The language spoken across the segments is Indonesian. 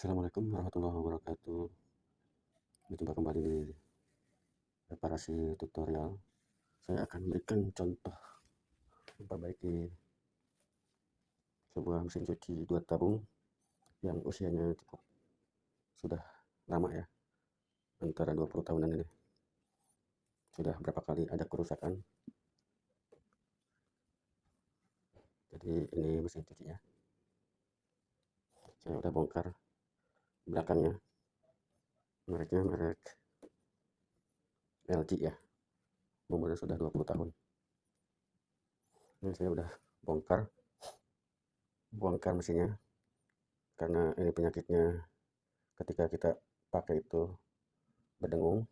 Assalamualaikum warahmatullahi wabarakatuh. Berjumpa kembali di reparasi tutorial. Saya akan memberikan contoh memperbaiki sebuah mesin cuci 2 tabung yang usianya cukup sudah lama ya, antara 20 tahunan ini. Sudah berapa kali ada kerusakan. Jadi ini mesin cucinya. Saya udah bongkar belakangnya. Mereknya merek LG ya. Umurnya sudah 20 tahun. Ini saya udah bongkar mesinnya karena ini penyakitnya ketika kita pakai itu berdengung.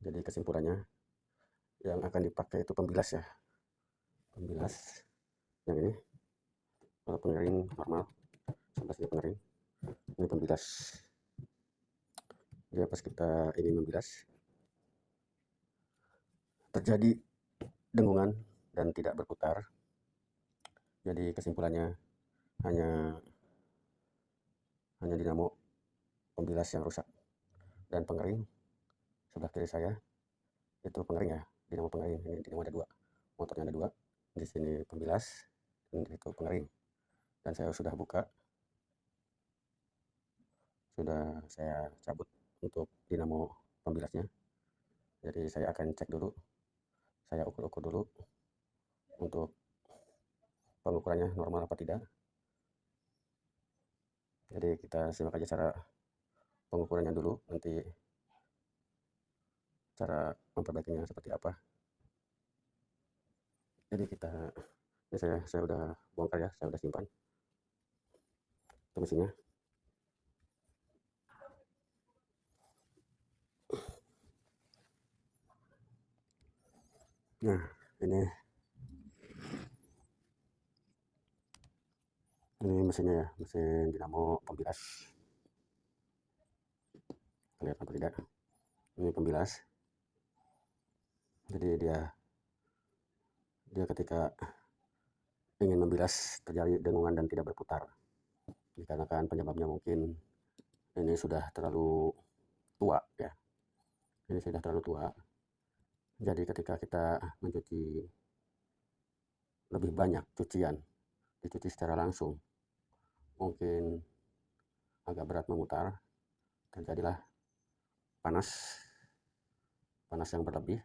Jadi kesimpulannya yang akan dipakai itu pembilas ya, pembilas yang ini. Kalau pengering normal sampai sini pengering, ini pembilas. Jadi pas kita ingin membilas terjadi dengungan dan tidak berputar. Jadi kesimpulannya hanya dinamo pembilas yang rusak. Dan pengering sebelah kiri saya itu pengering ya, dinamo pengering. Ini dinamo ada dua, motornya ada dua. Di sini pembilas dan itu pengering. Dan saya sudah buka, sudah saya cabut untuk dinamo pembilasnya. Jadi saya akan cek dulu, saya ukur-ukur dulu untuk pengukurannya normal apa tidak. Jadi kita simak aja cara pengukurannya dulu, nanti cara memperbaikinya seperti apa. Jadi ini saya udah bongkar ya, saya udah simpan itu mesinnya. Nah, ini mesinnya ya, mesin dinamo pembilas. Kelihatan apa tidak? Ini pembilas. Jadi dia ketika ingin membilas terjadi dengungan dan tidak berputar. Dikarenakan penyebabnya mungkin ini sudah terlalu tua ya. Ini sudah terlalu tua. Jadi ketika kita mencuci lebih banyak cucian, dicuci secara langsung, mungkin agak berat memutar, terjadilah panas yang berlebih,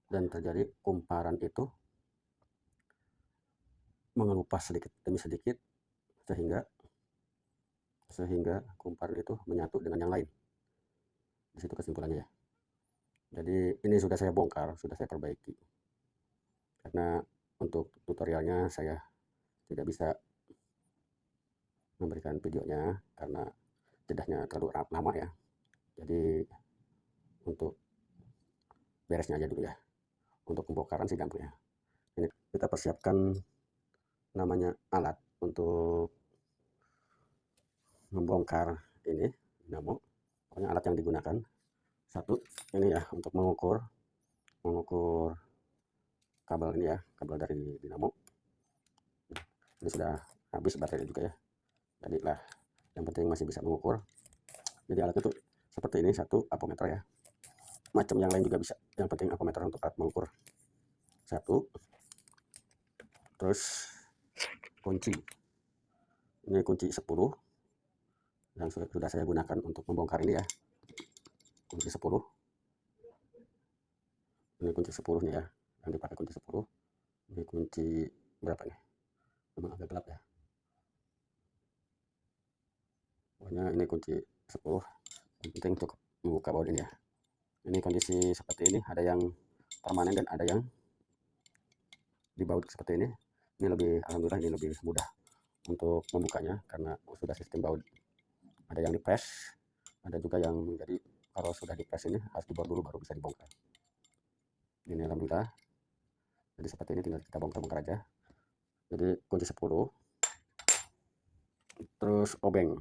dan terjadi kumparan itu mengelupas sedikit demi sedikit sehingga kumparan itu menyatu dengan yang lain. Di situ kesimpulannya ya. Jadi ini sudah saya bongkar, sudah saya perbaiki. Karena untuk tutorialnya saya tidak bisa memberikan videonya karena jedahnya terlalu lama ya. Jadi untuk beresnya aja dulu ya. Untuk pembongkaran sih gampang ya. Ini kita persiapkan namanya alat untuk membongkar ini dinamo. Pokoknya alat yang digunakan satu ini ya, untuk mengukur kabel ini ya, kabel dari dinamo. Ini sudah habis baterai juga ya. Jadi lah, yang penting masih bisa mengukur. Jadi alat itu seperti ini, satu apometer ya. Macam yang lain juga bisa. Yang penting apometer untuk alat mengukur. Satu. Terus kunci. Ini kunci 10 yang sudah saya gunakan untuk membongkar ini ya. Kunci 10. Ini kunci 10 nih ya. Yang dipakai kunci 10. Ini kunci berapa nih? Memang agak gelap ya. Pokoknya ini kunci 10. Yang penting untuk membuka baut ini ya. Ini kondisi seperti ini, ada yang permanen dan ada yang dibaut seperti ini. Ini alhamdulillah ini lebih mudah untuk membukanya karena sudah sistem baut. Ada yang dipres, ada juga yang jadi kalau sudah dipres ini harus dibaut dulu baru bisa dibongkar. Ini alhamdulillah. Jadi seperti ini, tinggal kita bongkar aja. Jadi kunci 10. Terus obeng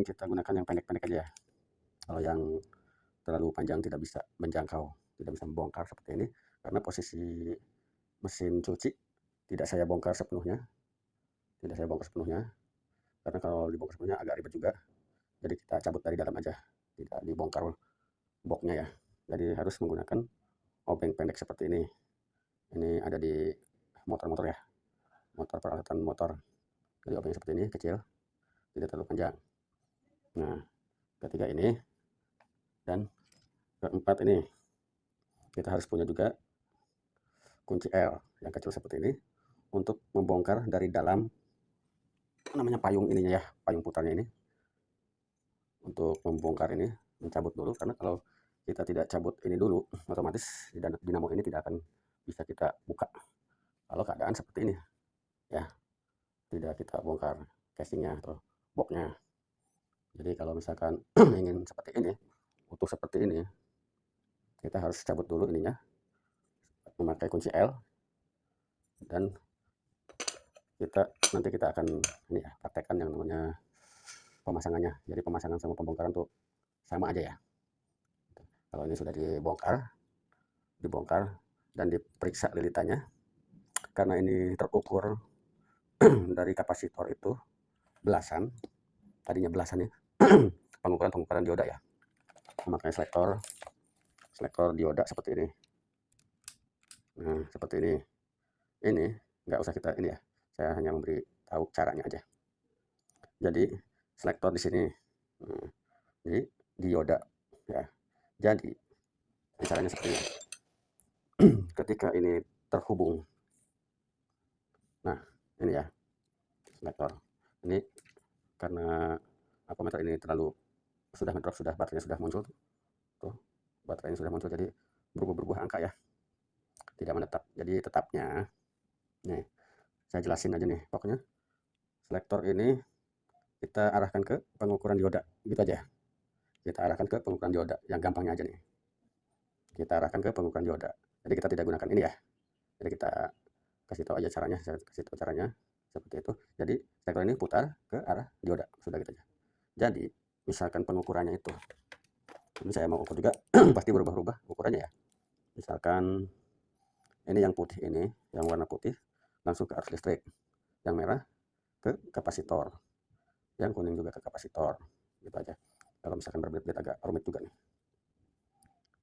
kita gunakan yang pendek-pendek aja ya. Kalau yang terlalu panjang tidak bisa menjangkau, tidak bisa membongkar seperti ini karena posisi mesin cuci tidak saya bongkar sepenuhnya, Tidak saya bongkar sepenuhnya, karena kalau dibongkar sepenuhnya agak ribet juga. Jadi kita cabut dari dalam aja, tidak dibongkar boxnya ya. Jadi harus menggunakan obeng pendek seperti ini. Ini ada di motor-motor ya, motor, peralatan motor. Jadi obeng seperti ini, kecil, tidak terlalu panjang. Nah, ketiga ini, dan keempat ini, kita harus punya juga kunci L yang kecil seperti ini untuk membongkar dari dalam namanya payung ininya ya, payung putarnya ini. Untuk membongkar ini, mencabut dulu, karena kalau kita tidak cabut ini dulu, otomatis dinamo ini tidak akan bisa kita buka kalau keadaan seperti ini ya, tidak kita bongkar casingnya atau boxnya. Jadi kalau misalkan ingin seperti ini, utuh seperti ini, kita harus cabut dulu ininya memakai kunci L, dan nanti kita akan ini ya, praktekkan yang namanya pemasangannya. Jadi pemasangan sama pembongkaran tuh sama aja ya. Kalau ini sudah dibongkar dan diperiksa lilitannya, karena ini terukur dari kapasitor itu belasan, tadinya belasan ya, pengukuran dioda ya, memakai selektor dioda seperti ini. Nah, seperti ini nggak usah kita ini ya, saya hanya memberi tahu caranya aja. Jadi selektor di sini, jadi dioda ya. Jadi caranya seperti ini. Ketika ini terhubung, nah ini ya selektor ini, karena meter ini terlalu sudah ngedrop, sudah baterainya sudah muncul tuh, baterainya sudah muncul, jadi berubah angka ya, tidak menetap. Jadi tetapnya nih saya jelasin aja nih, pokoknya selektor ini kita arahkan ke pengukuran dioda gitu aja. Kita arahkan ke pengukuran dioda, yang gampangnya aja nih, kita arahkan ke pengukuran dioda. Jadi kita tidak gunakan ini ya, jadi kita kasih tahu aja caranya, saya kasih tahu caranya seperti itu. Jadi selektor ini putar ke arah dioda, sudah gitu aja. Jadi misalkan pengukurannya itu, ini saya mau ukur juga pasti berubah-ubah ukurannya ya. Misalkan ini yang putih ini, yang warna putih langsung ke arus listrik, yang merah ke kapasitor, yang kuning juga ke kapasitor, gitu aja. Kalau misalkan berbelit-belit agak rumit juga nih.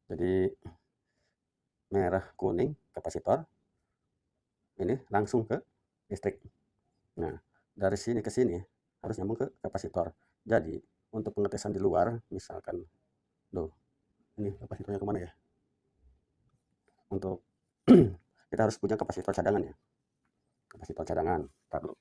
Jadi merah kuning kapasitor, ini langsung ke listrik. Nah, dari sini ke sini harus nyambung ke kapasitor. Jadi untuk pengetesan di luar, misalkan ini kapasitornya kemana ya, untuk kita harus punya kapasitor cadangan ya, kapasitor cadangan. Ntar dulu.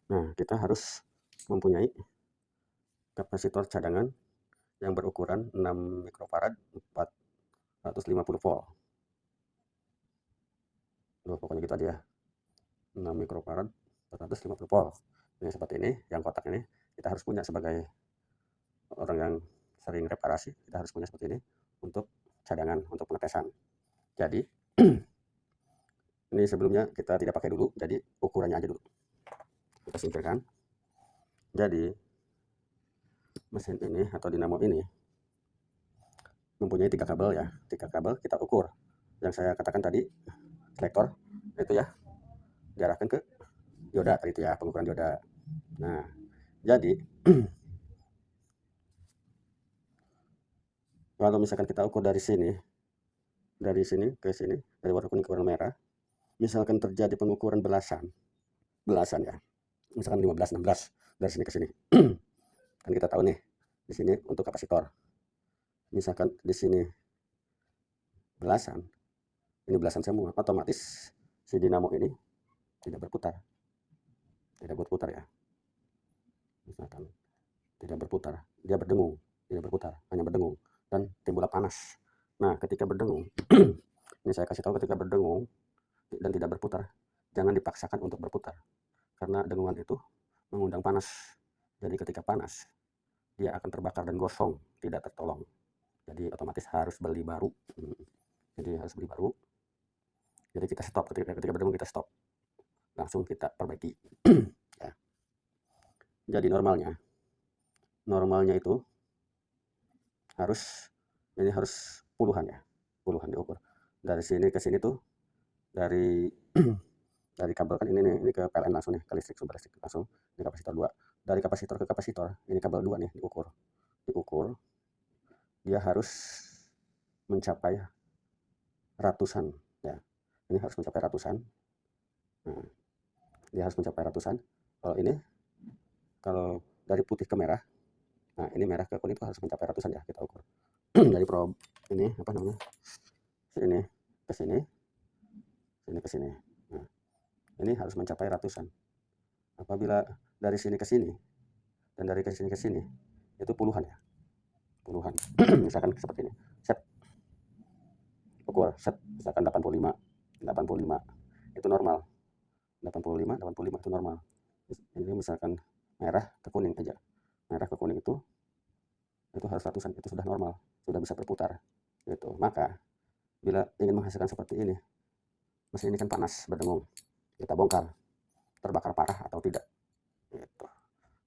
Nah, kita harus mempunyai kapasitor cadangan yang berukuran 6 mikrofarad 450 volt. Pokoknya gitu aja ya. 6 mikrofarad 450 volt. Ini seperti ini, yang kotak ini kita harus punya sebagai orang yang sering reparasi, kita harus punya seperti ini untuk cadangan, untuk pengetesan. Jadi ini sebelumnya kita tidak pakai dulu, jadi ukurannya aja dulu kita singkirkan. Jadi mesin ini atau dinamo ini mempunyai 3 kabel ya, 3 kabel kita ukur. Yang saya katakan tadi, selektor itu ya, diarahkan ke dioda tadi itu ya, pengukuran dioda. Nah, jadi kalau misalkan kita ukur dari sini ke sini, dari warna kuning ke warna merah, misalkan terjadi pengukuran belasan ya, misalkan 15, 16 dari sini ke sini. Kan kita tahu nih, di sini untuk kapasitor. Misalkan di sini belasan, ini belasan semua, otomatis si dinamo ini tidak berputar. Tidak berputar ya. Misalkan tidak berputar, dia berdengung, tidak berputar, hanya berdengung dan timbullah panas. Nah, ketika berdengung, ini saya kasih tahu, ketika berdengung dan tidak berputar, jangan dipaksakan untuk berputar, karena dengungan itu mengundang panas. Jadi ketika panas, dia akan terbakar dan gosong, tidak tertolong. Jadi otomatis harus beli baru. Jadi harus beli baru. Jadi kita stop, ketika berdengung kita stop, langsung kita perbaiki. Ya. Jadi normalnya normalnya itu harus, ini harus puluhan ya, puluhan diukur. Dari sini ke sini tuh, dari dari kabel kan ini nih, ini ke PLN langsung nih, ke listrik, sumber listrik langsung, ini kapasitor 2. Dari kapasitor ke kapasitor, ini kabel 2 nih diukur. Diukur, dia harus mencapai ratusan ya. Ini harus mencapai ratusan. Nah, dia harus mencapai ratusan. Kalau ini, kalau dari putih ke merah, nah ini merah ke kuning itu harus mencapai ratusan ya, kita ukur. Dari probe ini apa namanya? Sini ke sini, sini ke sini. Nah, ini harus mencapai ratusan. Apabila dari sini ke sini dan dari sini ke sini itu puluhan ya, puluhan. Misalkan seperti ini. Set, ukur, set, misalkan 85, 85 itu normal. 85, 85 itu normal. Ini misalkan merah ke kuning aja. Merah ke kuning itu harus ratusan, itu sudah normal, sudah bisa berputar. Gitu. Maka bila ingin menghasilkan seperti ini, mesin ini kan panas, berdengung. Kita bongkar, terbakar parah atau tidak. Gitu.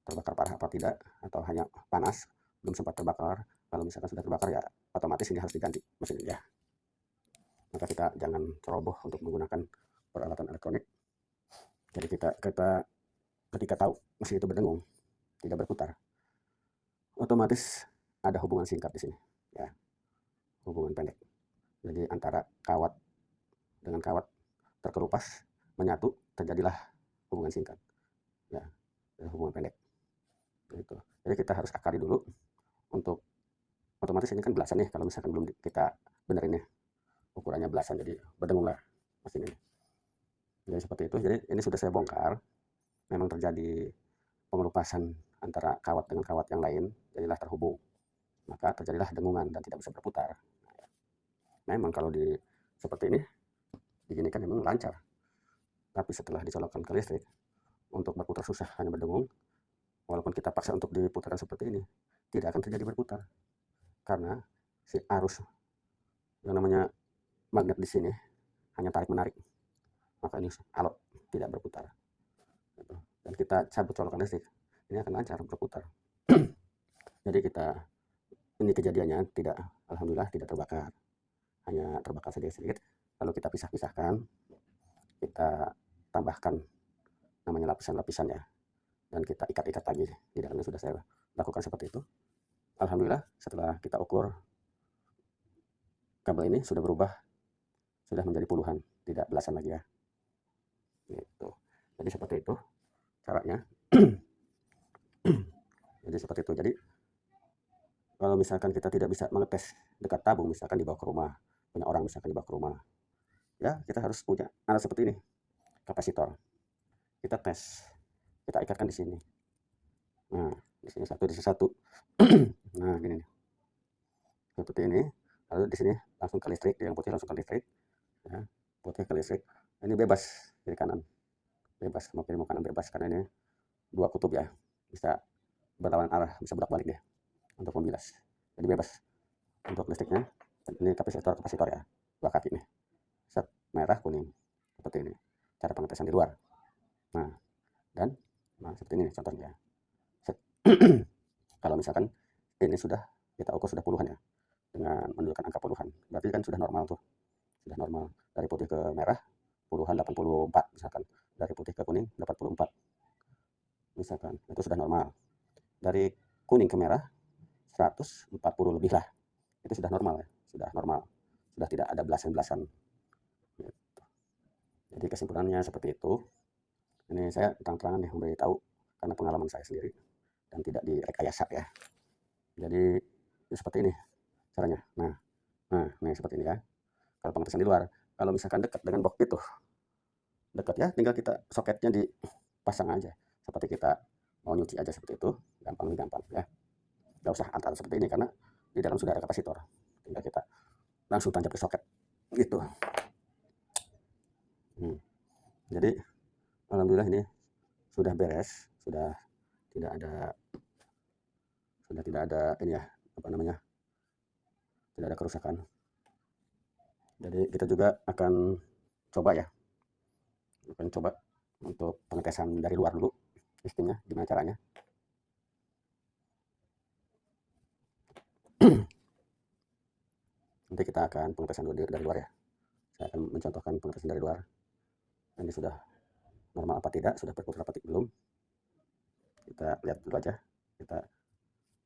Terbakar parah apa tidak, atau hanya panas, belum sempat terbakar. Kalau misalkan sudah terbakar ya otomatis ini harus diganti mesin ini ya. Maka kita jangan ceroboh untuk menggunakan peralatan elektronik. Jadi kita ketika tahu mesin itu berdengung, tidak berputar, otomatis ada hubungan singkat di sini ya, hubungan pendek. Jadi antara kawat dengan kawat terkelupas menyatu, terjadilah hubungan singkat ya, hubungan pendek gitu. Jadi kita harus akali dulu. Untuk otomatis ini kan belasan nih, kalau misalkan belum kita benerin ya, ukurannya belasan, jadi berdengung lah mesin ini. Jadi seperti itu. Jadi ini sudah saya bongkar, memang terjadi pengelupasan antara kawat dengan kawat yang lain, jadilah terhubung, maka terjadilah dengungan dan tidak bisa berputar. Memang kalau di seperti ini begini kan memang lancar, tapi setelah dicolokkan ke listrik untuk berputar susah, hanya berdengung. Walaupun kita paksa untuk diputarkan seperti ini, tidak akan terjadi berputar karena si arus yang namanya magnet di sini hanya tarik menarik, maka ini alot, tidak berputar. Dan kita cabut colokan listrik, ini akan lancar berputar. Jadi ini kejadiannya tidak, alhamdulillah tidak terbakar, hanya terbakar sedikit-sedikit. Lalu kita pisah-pisahkan, kita tambahkan namanya lapisan-lapisan ya, dan kita ikat-ikat lagi. Di dalamnya sudah saya lakukan seperti itu. Alhamdulillah setelah kita ukur, kabel ini sudah berubah, sudah menjadi puluhan, tidak belasan lagi ya. Gitu. Jadi seperti itu caranya. Jadi seperti itu. Jadi kalau misalkan kita tidak bisa mengetes dekat tabung, misalkan dibawa ke rumah, punya orang misalkan dibawa ke rumah, ya kita harus punya alat seperti ini, kapasitor. Kita tes, kita ikatkan di sini. Nah, di sini satu, di sini satu. Nah, gini nih. Seperti ini. Lalu di sini langsung ke listrik, yang putih langsung ke listrik. Ya, putih ke listrik. Ini bebas kiri kanan. Bebas mau kiri mau kanan bebas, karena ini dua kutub ya. Bisa berlawanan arah, bisa bolak-balik deh untuk membilas. Jadi bebas. Untuk listriknya, ini kapasitor ya. Dua kaki nih. Set, merah, kuning. Seperti ini. Cara pengetesan di luar. Nah, dan seperti ini contohnya. Kalau misalkan ini sudah kita ukur sudah puluhan ya, dengan menunjukkan angka puluhan, berarti kan sudah normal tuh, sudah normal. Dari putih ke merah puluhan, 84 misalkan, dari putih ke kuning 84 misalkan, itu sudah normal. Dari kuning ke merah 140 lebih lah, itu sudah normal ya, sudah normal, sudah tidak ada belasan-belasan gitu. Jadi kesimpulannya seperti itu. Ini saya terang-terangan nih memberitahu karena pengalaman saya sendiri dan tidak direkayasa ya. Jadi seperti ini caranya. Nah, nih seperti ini ya. Kalau pengetesan di luar, kalau misalkan dekat dengan box itu, dekat ya, tinggal kita soketnya dipasang aja. Seperti kita mau nyuci aja seperti itu, gampang ya. Gak usah antar seperti ini karena di dalam sudah ada kapasitor. Tinggal kita langsung tancap ke soket gitu. Jadi alhamdulillah ini sudah beres, sudah tidak ada ini ya, apa namanya, tidak ada kerusakan. Jadi kita juga akan coba ya, untuk pengetesan dari luar dulu, sistemnya gimana caranya. Nanti kita akan pengetesan dulu dari luar ya. Saya akan mencontohkan pengetesan dari luar. Ini sudah normal apa tidak, sudah berputar apa belum. Kita lihat dulu aja.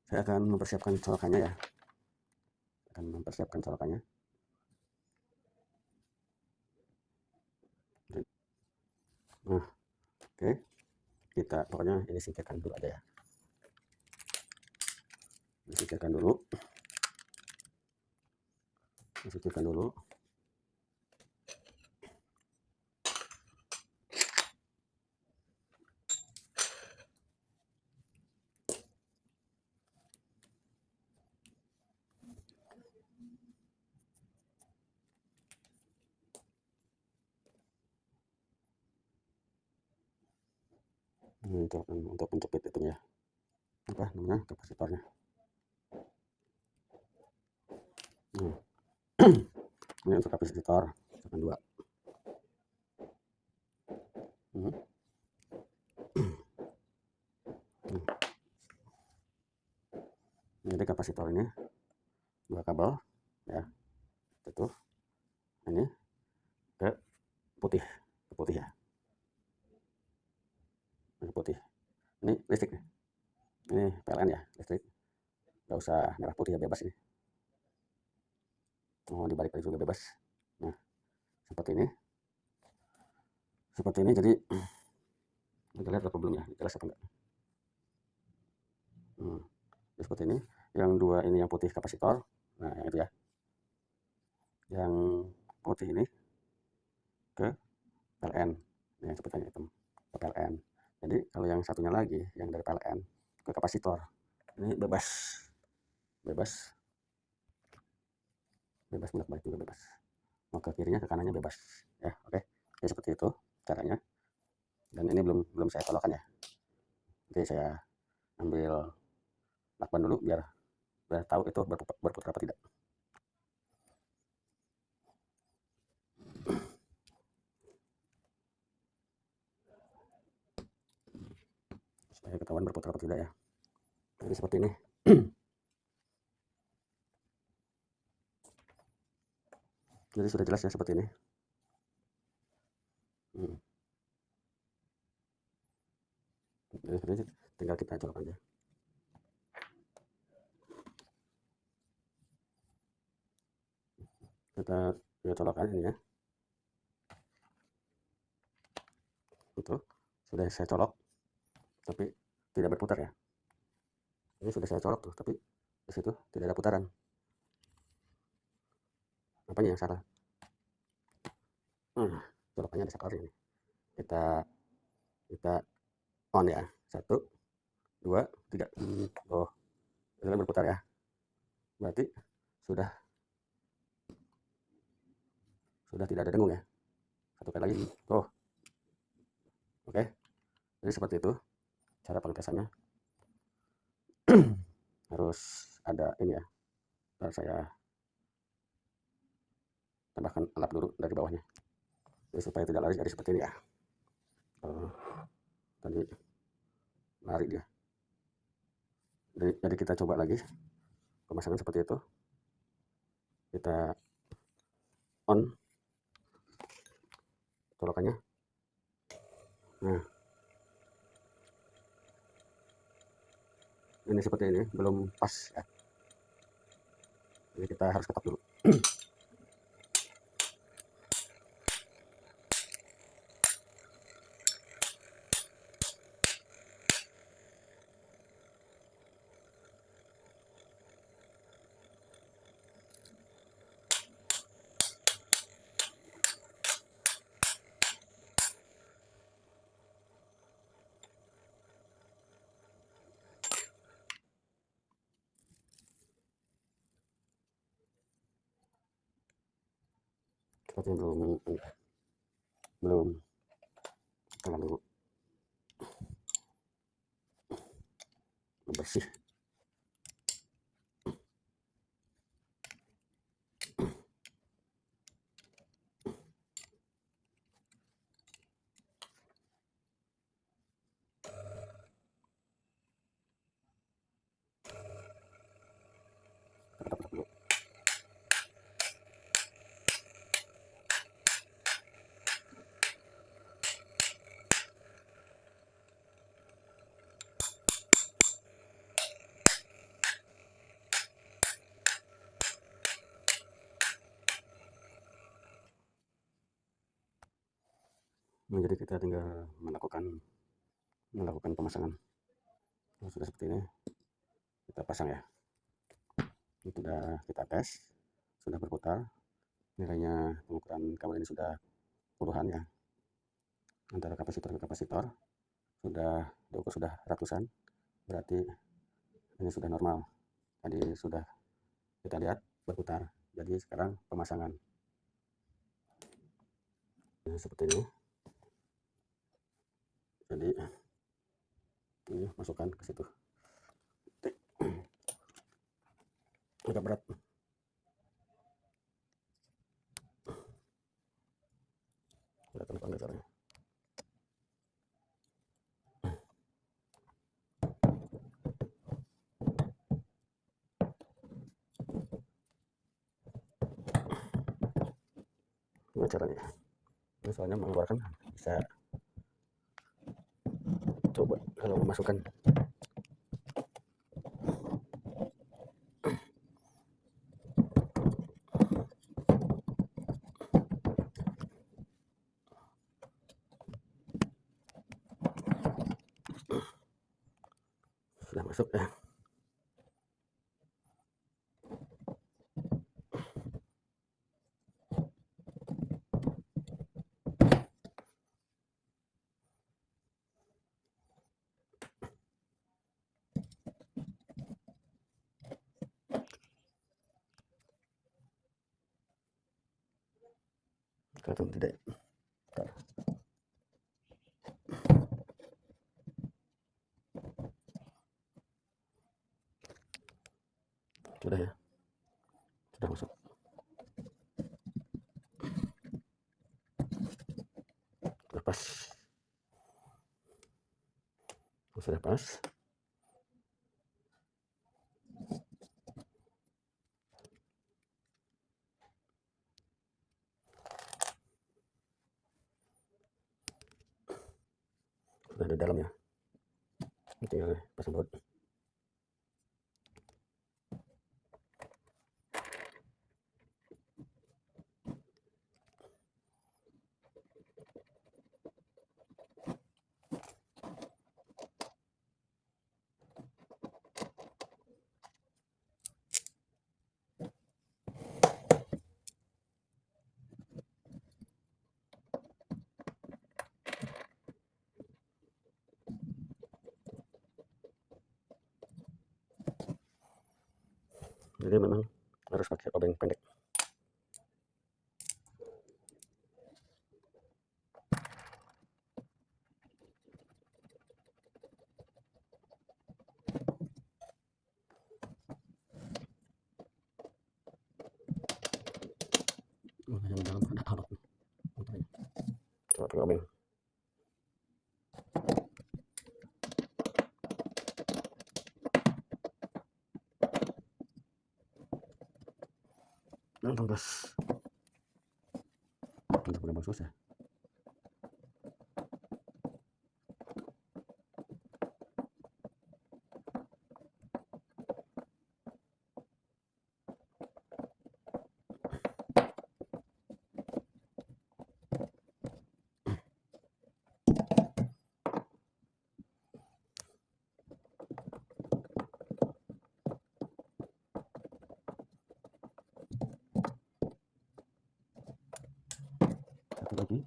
Saya akan mempersiapkan colokannya ya. Nah, oke. Kita pokoknya ini singkirkan dulu aja ya. Disingkirkan dulu. Untuk menjepit itu ya, apa namanya, kapasitornya. Ini untuk kapasitor misalkan 2. Jadi kapasitor ini 2 kabel ya, itu ini ke putih ya, ke putih. Ini listrik nih, ini PLN ya, listrik, nggak usah merah putih ya, bebas ini. Mau dibalik juga bebas. Nah, seperti ini. Jadi kita lihat apa belum ya, jelas apa enggak. Seperti ini. Yang 2 ini yang putih kapasitor. Nah, yang itu ya. Yang putih ini ke PLN. Yang seperti hitam ke PLN. Jadi kalau yang satunya lagi, yang dari PLN ke kapasitor, ini bebas bolak-balik juga bebas. Mau ke kirinya ke kanannya bebas ya. Oke. Jadi seperti itu caranya. Dan ini belum saya colokkan ya. Nanti saya ambil lakban dulu biar tahu itu berputar apa tidak. Supaya ketahuan berputar apa tidak ya. Jadi seperti ini. Jadi sudah jelas ya seperti ini. Jadi seperti ini, tinggal kita colok aja. Kita colokkan ini ya. Itu sudah saya colok, tapi tidak berputar ya. Ini sudah saya colok tuh, tapi di situ tidak ada putaran. Apanya yang salah? Colokannya ada satu ini. Kita on ya. 1, 2, 3. Oh, ini berputar ya. Berarti sudah tidak ada dengung ya. Satu kali lagi. Oh, oke. Jadi seperti itu cara pengetesannya. Harus ada ini ya. Ntar saya tambahkan lap dulu dari bawahnya. Jadi supaya tidak lari, jadi seperti ini ya. Tadi lari dia. Jadi kita coba lagi pemasangan seperti itu. Kita on colokannya. Nah, ini seperti ini, belum pas ya. Jadi kita harus ketok dulu. Sepertinya belum terlalu bersih. Nah, jadi kita tinggal melakukan pemasangan. Nah, sudah seperti ini, kita pasang ya. Ini sudah kita tes, sudah berputar. Nilainya pengukuran kabel ini sudah puluhan ya, antara kapasitor ke kapasitor sudah diukur sudah ratusan, berarti ini sudah normal. Tadi sudah kita lihat berputar, jadi sekarang pemasangan. Nah, seperti ini. Jadi ini masukkan ke situ, agak berat. Kelihatan apa enggak caranya? Gimana caranya? Ini soalnya mengeluarkan, bisa coba kalau memasukkan. Sudah masuk ya. Kelihatan tidak? Bentar. Sudah ya, sudah masuk. Sudah pas. Sudah pas. Sudah di dalam ya. Tinggal pasang baut. Jadi memang harus pakai obeng pendek. Yang dalam ada alat nih. Coba pakai obeng. Langsung gas. Udah mulai susah. Satu lagi.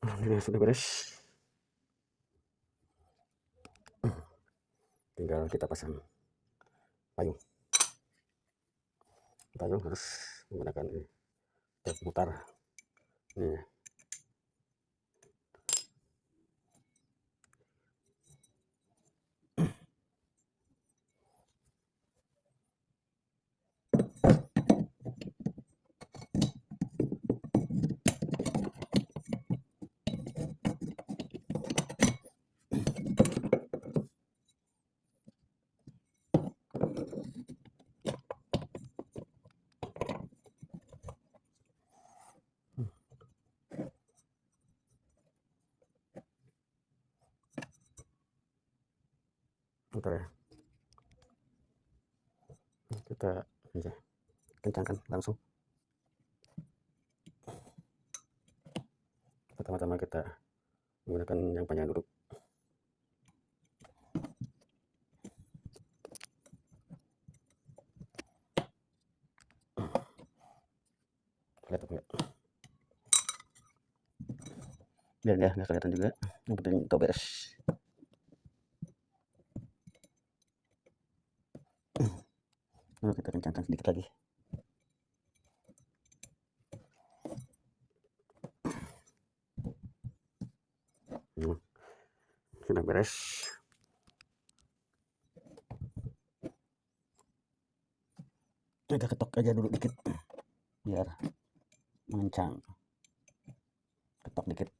Alhamdulillah sudah beres. Tinggal kita pasang payung. Payung harus menggunakan ini, putar. Ini. Putar ya. Kita kencangkan langsung. Pertama-tama kita menggunakan yang panjang dulu. Kelihatan nggak? Biar nggak kelihatan juga, yang penting itu beres. Lalu kita kencangkan sedikit lagi. Sudah beres. Kita ketok aja dulu dikit biar mengencang. Ketok dikit.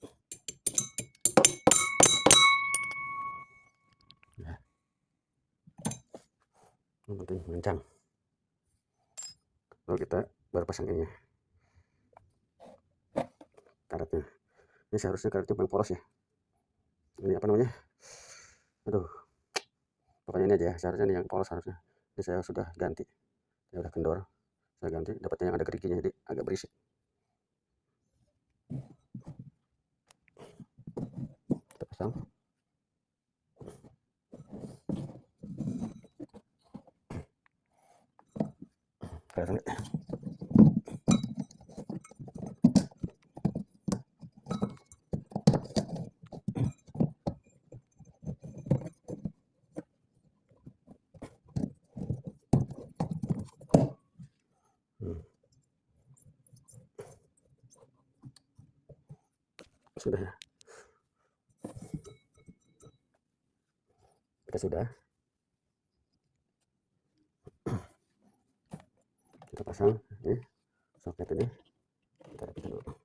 Ya. Yang penting mengencang. Lalu kita baru pasang ininya, karetnya. Ini seharusnya karetnya paling poros ya. Ini apa namanya? Aduh, pokoknya ini aja ya. Seharusnya ini yang poros harusnya. Ini saya sudah ganti. Saya udah kendor. Saya ganti. Dapatnya yang ada geriginya, jadi agak berisik. Kita pasang. Kelihatan nggak? Sudah ya. Kita sudah. Kita pasang ini soket ini. Kita rapikan dulu.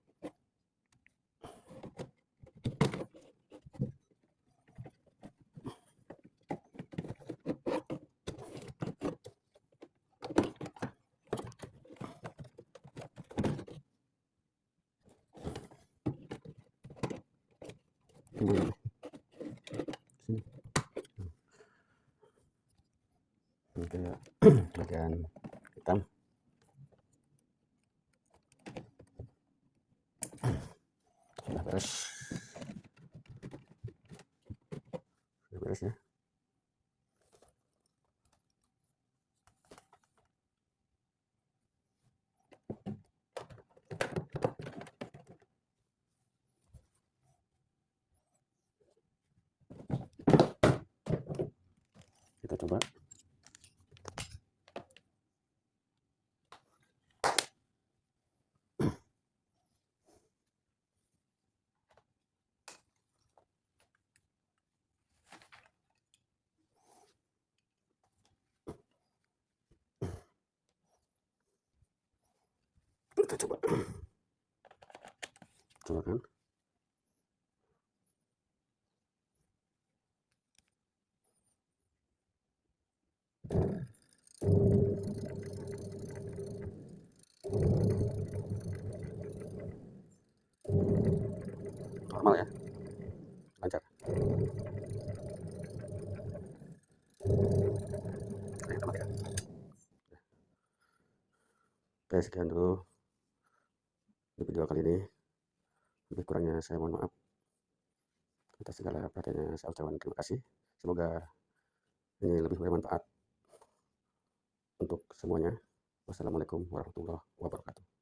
Sini. Ini ke bagian hitam. Sudah beres. Sudah beres ya. Kita coba. Kita coba. Coba kan. Normal ya. Lancar. Kita matikan. Oke, sekian dulu di video kali ini. Lebih kurangnya saya mohon maaf. Atas segala perhatiannya saya ucapkan terima kasih. Semoga ini lebih bermanfaat untuk semuanya. Wassalamualaikum warahmatullahi wabarakatuh.